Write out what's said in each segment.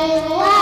حيوان.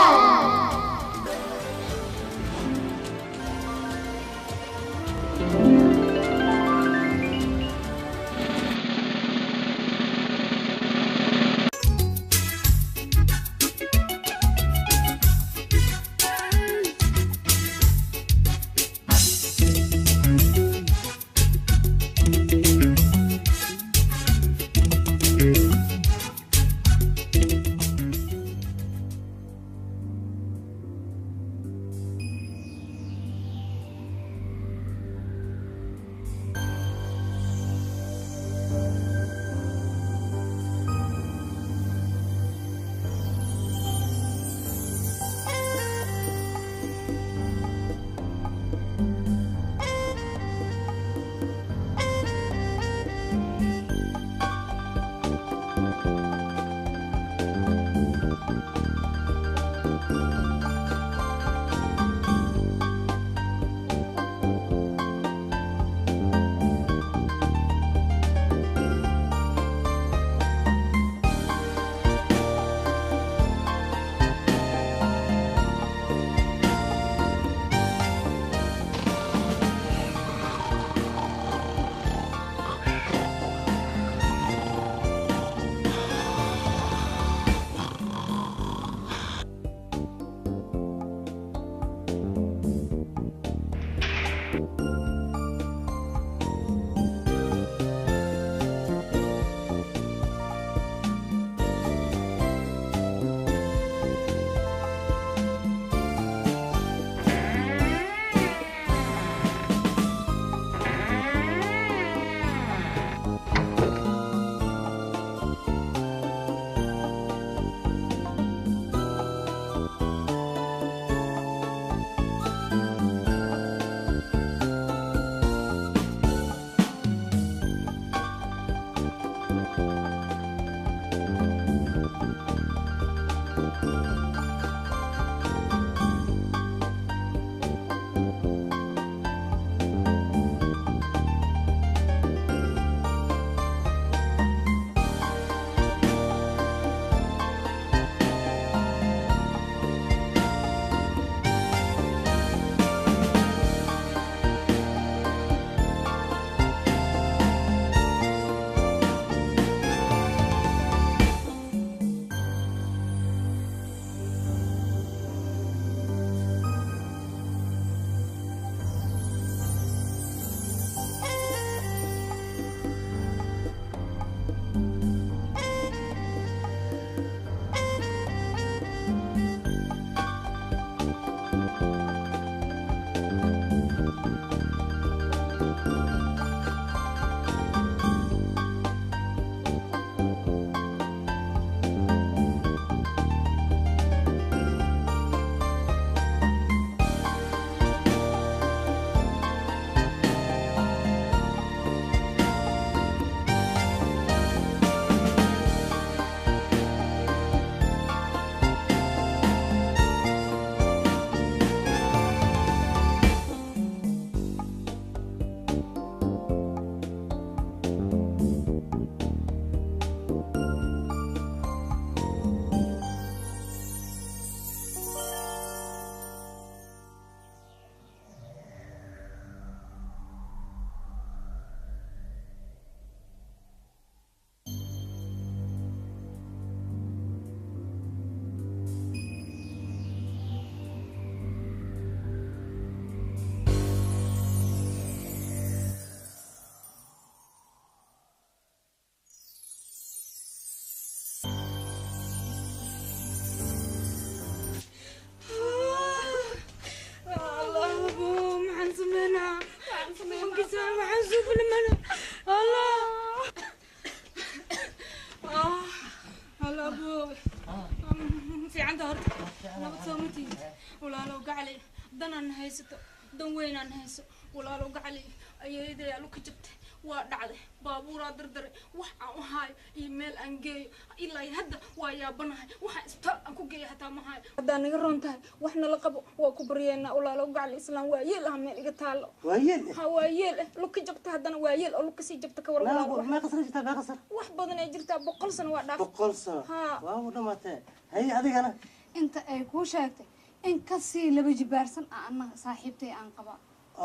dan weyn aan hayso walaalo gacali ayeeday alu ka jabtay waa dhacday baabuura dardar wax aan hayo email aan geeyo ilaa hadda waa yaabanahay waxa isbitaal aan ku geeyo hataa ma hayo hadda naga roontahay waxna la qabo waa ku baryeena walaalo gacali islaan waa yeel ah meel iga taalo waa yeel lu ka jabtay haddana waa yeel oo lu ka sii jabtay ka war walaalo ما قصر جتا ما قصر wax badan ay jirtaa 100 sano waa dhaaf 100 sano waa u dhamaatay hay adigana inta ay ku sheegtay in ka sii laba jibaarsan aan saaxiibtay aan qaba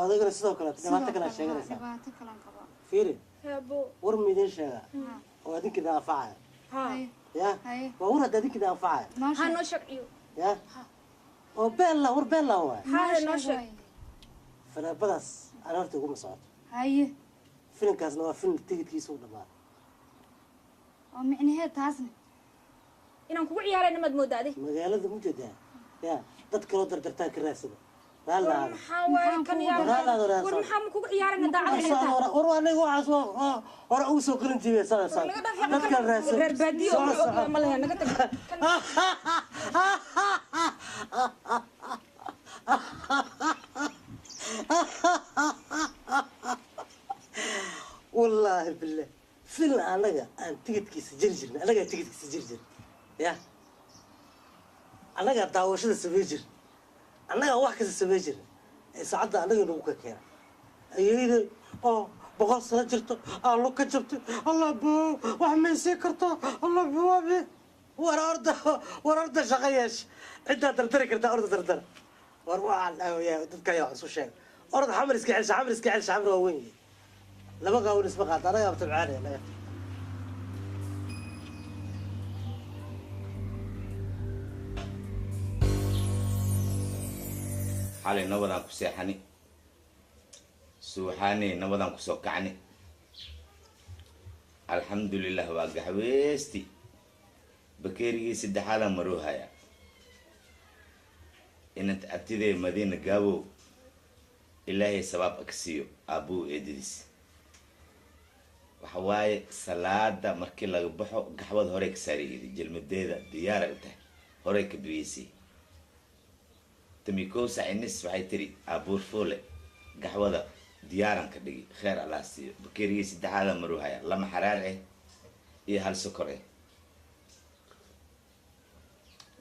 adigana sidoo kale dhibaato kale sheeganaysaa dhibaato kale aan qaba fiiri هابو war midin sheega oo adinkida anfacaya ها ya haye waa war adinkida anfacaya noo ها sheeg نو شقيو ya oo beella war beella waay ها نو noo شق sheeg fanaabadaas aan horta uguma socoto haye filimkaasna waa film tigidkiisa u dhamaaday oo micnaheed taasna inaan kugu ciyaarayna mad moodaade magaalada mu jeedaa ya dad kaloo dardartaan ka raadsada raalaada maxaa waaye kan yaa war maxaa ma kugu ciyaarayna daacada xitaa war aniga waxaas hore ugu soo qalin jiibay saa dadka raadsada reer baadiyo ma lehe naga tag wallaahi billah film anaga aan tigidkiisa jiri jirnay anagaa tigidkiisa jiri jir ya annagaa daawashada samey jir annagaa wax kasta samey jir ee saacadda annaga nagu ka keena ayayda oo 100 sano jirto aan lo ka jabtay allah boo wax maysii karto allah boobe war orda shaqo yeesh ciddaa dardari kartaa orda dardara war waa dadka ayaa wax isu sheega orda xamar iska xamar xamar waa weyn laba qaawin isma qaata anagaa tabcaanaya xalay nabadaan ku seexani suuxaaney nabadaan ku soo kacni alxamdulilah waa gaxweesti bakeerigii saddexaadaan maroohaya inant abtidee madiina gaabow ilaahay sabaab aka siiyo aabbuu eedadiis waxa waaye salaada markii laga baxo gaxwad horey ka saaraydi jelmadeeda diyaaray u tahay horey ka biyeysay tamikow sacinis waxay tiri aabuur foole gaxwada diyaaran ka dhigi kheer allah siiyo bakeerigii saddexaada maruuhaya lama xaraar eh iyo hal sokor eh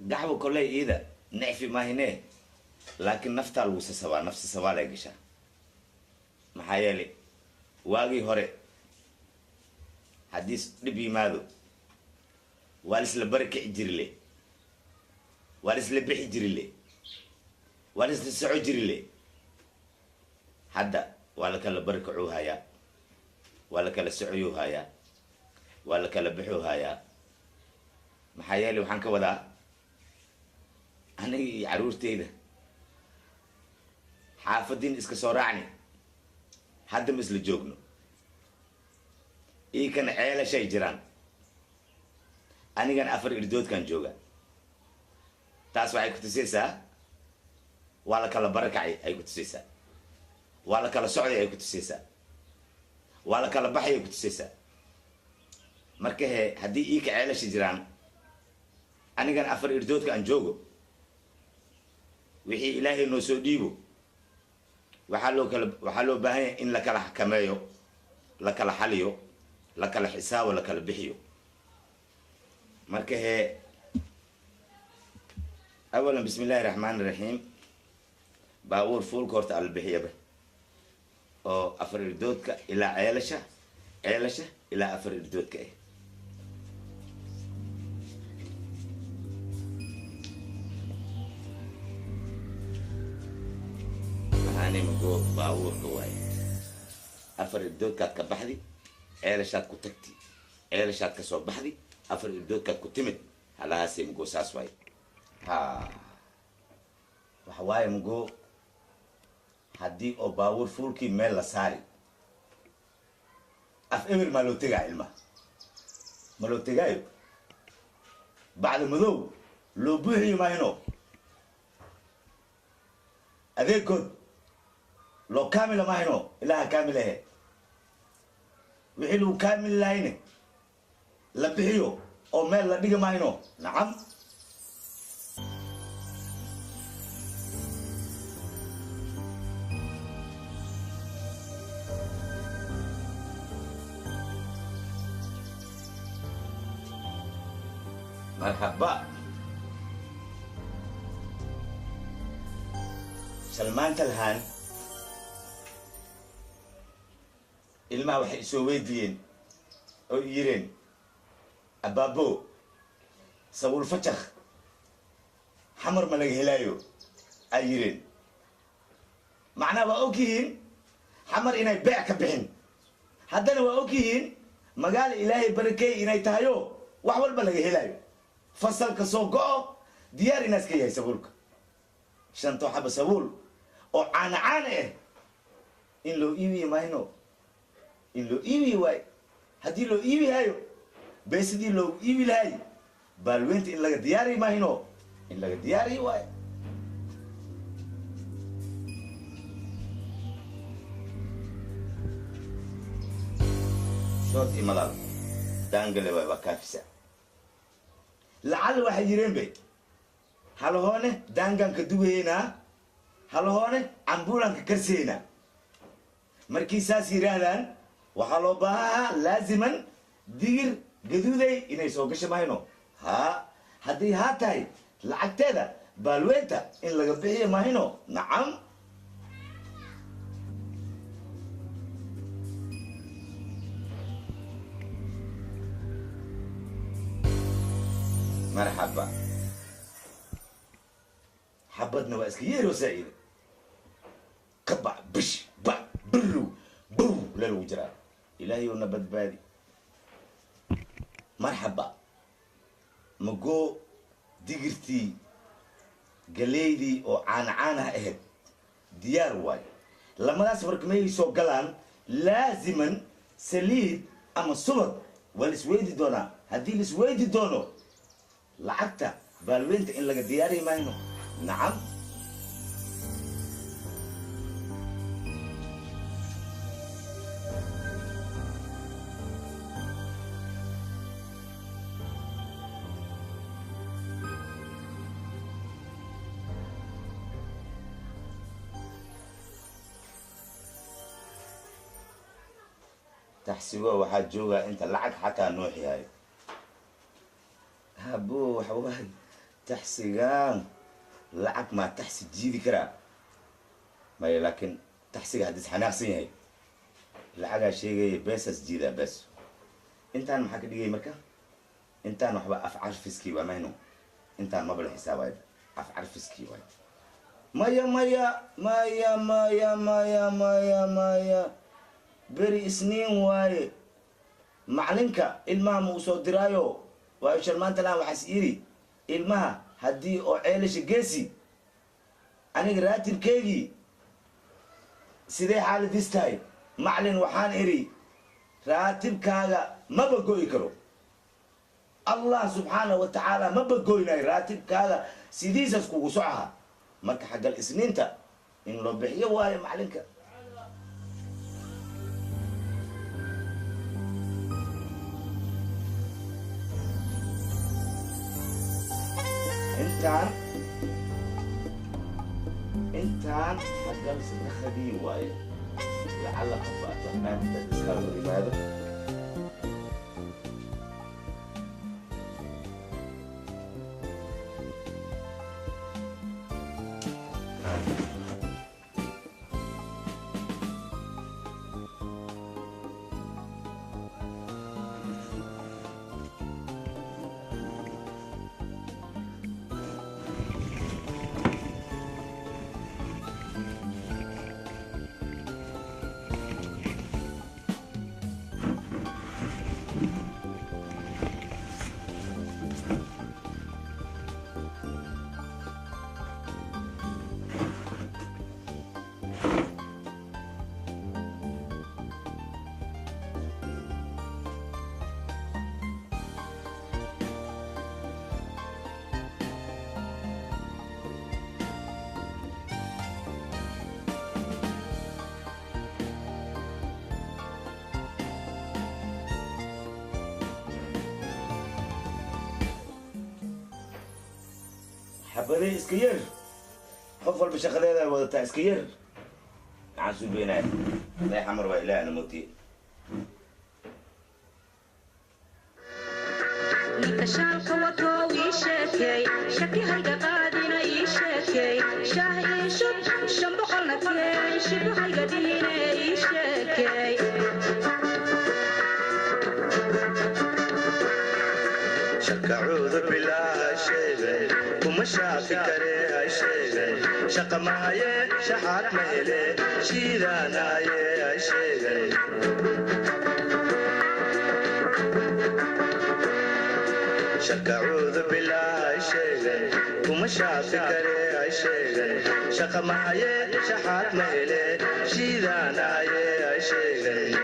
gaxwa koley iida necfi maahinee laakiin naftaa lagu sasabaa nafsi sabaal ay gashaa maxaa yeelay waagii hore haddii dhib yimaado waa lisla bari kici jirile waa lisla bixi jirile waa lisla soco jirile hadda waa la kala bari kacuu hayaa waa la kala socoyuu hayaa waa la kala bixuu hayaa maxaa yeelay waxaan ka wadaa aniga iyo caruurteyda xaafadiin iska soo raacni hadda ma isla joogno ii kana ceelashay jiraan anigan 4 irdoodkan jooga taas waxay ku tusaysaa waa la kala barakacay ay ku tusaysaa waa la kala socday ay ku tusaysaa waa la kala baxay ay ku tusaysaa marka haddii ii ka ceelashay jiraan anigan 4 irdoodka aan joogo wixii ilaahay noo soo dhiibo waxaa loo baahan yahay in la kala xakameeyo la kala xaliyo la kala xisaabo la kala bixiyo marka awalan bismi illaahi raxmaani raxiim baabuur fuulka horta alla bixiyaba oo 4 irdoodka ilaa ceelasha ilaa 4 irdoodka ah mago baabuurka waaye 4 irdoodkaad ka baxdi ceelashaad ku tagti ceelashaad ka soo baxdi 4 irdoodkaad ku timid halahaasay mago saas waaye waxa waaye mago haddii oo baabuur fuulkii meel la saari af emer maa loo tegaa ilmaha ma loo tegaayo bacda madow loo buuxiyo maahino adeegood loo kaamila maahino ilaaha kaamil ahe wixii lagu kaamil lahayne la bixiyo oo meel la dhiga maahino nacam marhaba salmaanta lahaan ilmaha waxay isoo weydiiyeen oo yireen abaabo sawul fajak حمر ملك هلايو أيرين معناه وأوكيين حمر إني بيع كبحين هدنا وأوكيين مقال إلهي بركي إني تهيو وحول ملك هلايو فصل كسوقو ديار ناس كي يسبولك شنطو حب سبول أو عانة إن لو إيوي ما هنو إن لو إيوي واي هدي لو إيوي هايو بس دي لو إيوي هاي بالوينت إن لقى دياري ما هنو إن لقى دياري واي شوت إملال دانجل واي وكافسة لعل واحد يرين بي هل هون دانجان كدوينا هل هون عمبولان كرسينا مركي ساسي رهلان وحلو بها لازما دير قدودي إنه يسوقش ماينو ها هدي هاتاي لعكتها بالوينتا إن لقبيه ماينو نعم مرحبا حبتنا واسكير وسعيد قبع بش با برو بو للوجرا إلهي ونبت بادي مرحبا مقو ديقرتي قليدي او عانها اهد ديار واي لما ناس فرقمي سو قلان لازما سليد اما الصبر والسويدي دونا هدي السويدي دونو لعبتا بالوينت ان لقى دياري ماينو نعم تحسبوه واحد جوجا انت لعك حتى نوحي هاي هابو حوال تحسيقان لعك ما تحسي جيدي كرا ما لكن تحسيق هديس حناقصين هاي لعك شيء بس جيدة بس انت انا محاك ديجي مركا انت انا وحبا افعال فسكي وماينو انت ما بلا حساب وايد افعال فسكي وايد مايا مايا مايا مايا مايا مايا مايا بري سنين واي معلنك المها موسو درايو واي شرمان تلا وحس إيري المها هدي او عيلش جيسي أنا راتب كيجي سيدي حالة ديستاي معلن وحان إيري راتب كاغا ما بقوي كرو الله سبحانه وتعالى ما بقوي ناي راتب كاغا سيدي ساسكو وسعها مركا حق الإسنين تا إن لو بحيه واي معلنك انتان حقل سنخدي واي لعل خفات وحنا تتسكر لماذا حبري اسكير حفل بشغلة وضع اسكير عسو بينات لا يحمر وإله أنا موتي شالك وطوي شاكي شكي هيدا قادنا يشاكي شاهي شب شنبقلنا فيه شبه هيدا دينا يشاكي شكعوا شكعود بلا شيء وما شافي كريه شيء شقة معي شحات مهلي شيدانا يا شيء شكعود بلا شيء وما شافي كريه شيء شقة معي شحات مهلي شيدانا يا شيء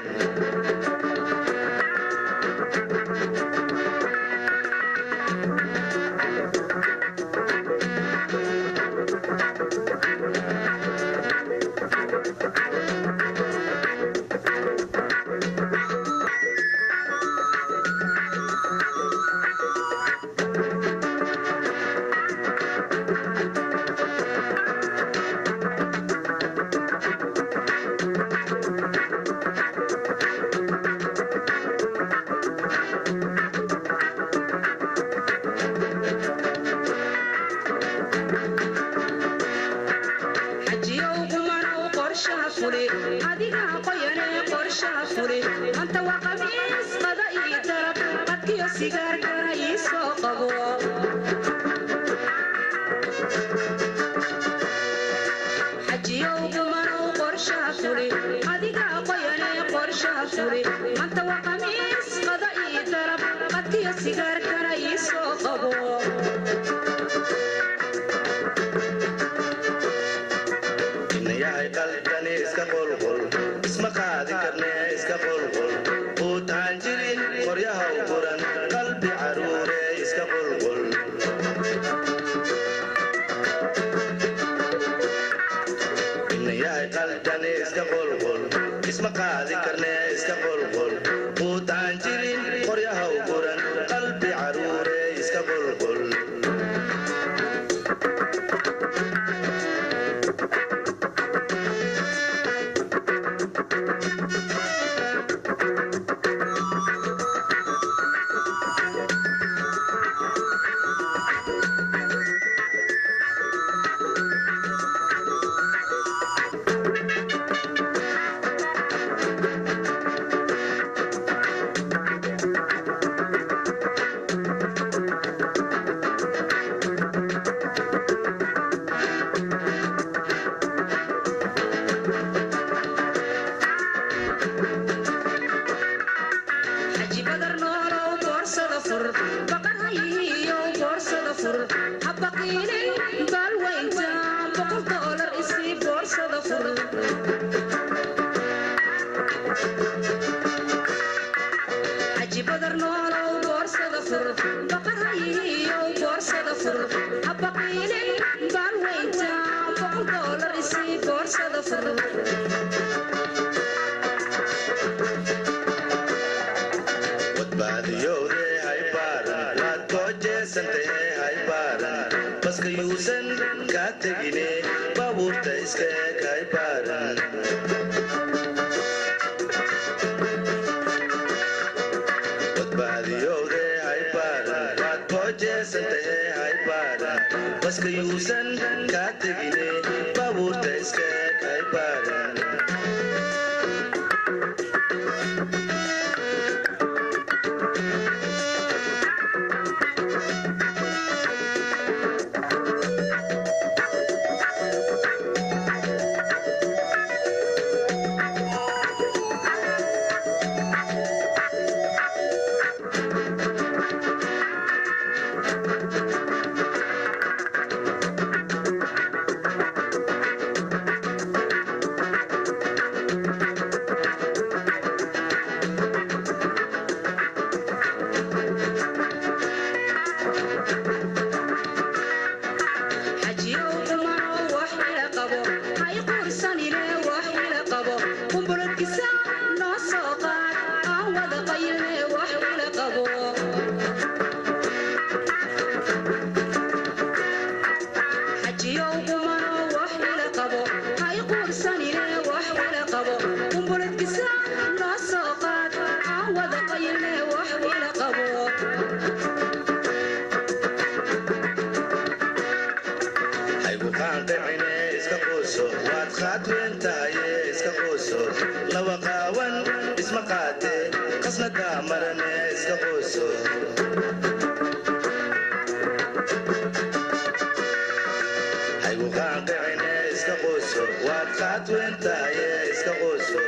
qaad weentaaye iska qoyso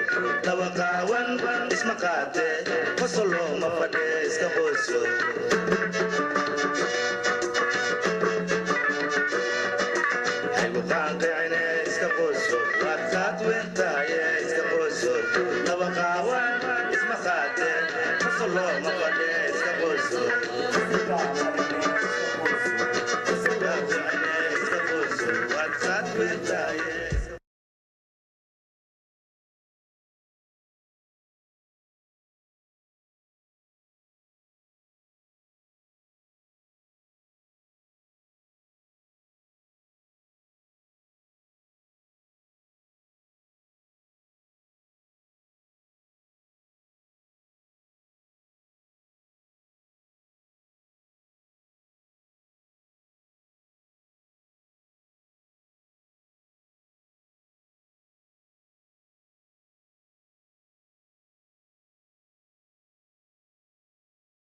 laba qaawan isma qaate qosol looma fadhiya iska qoyso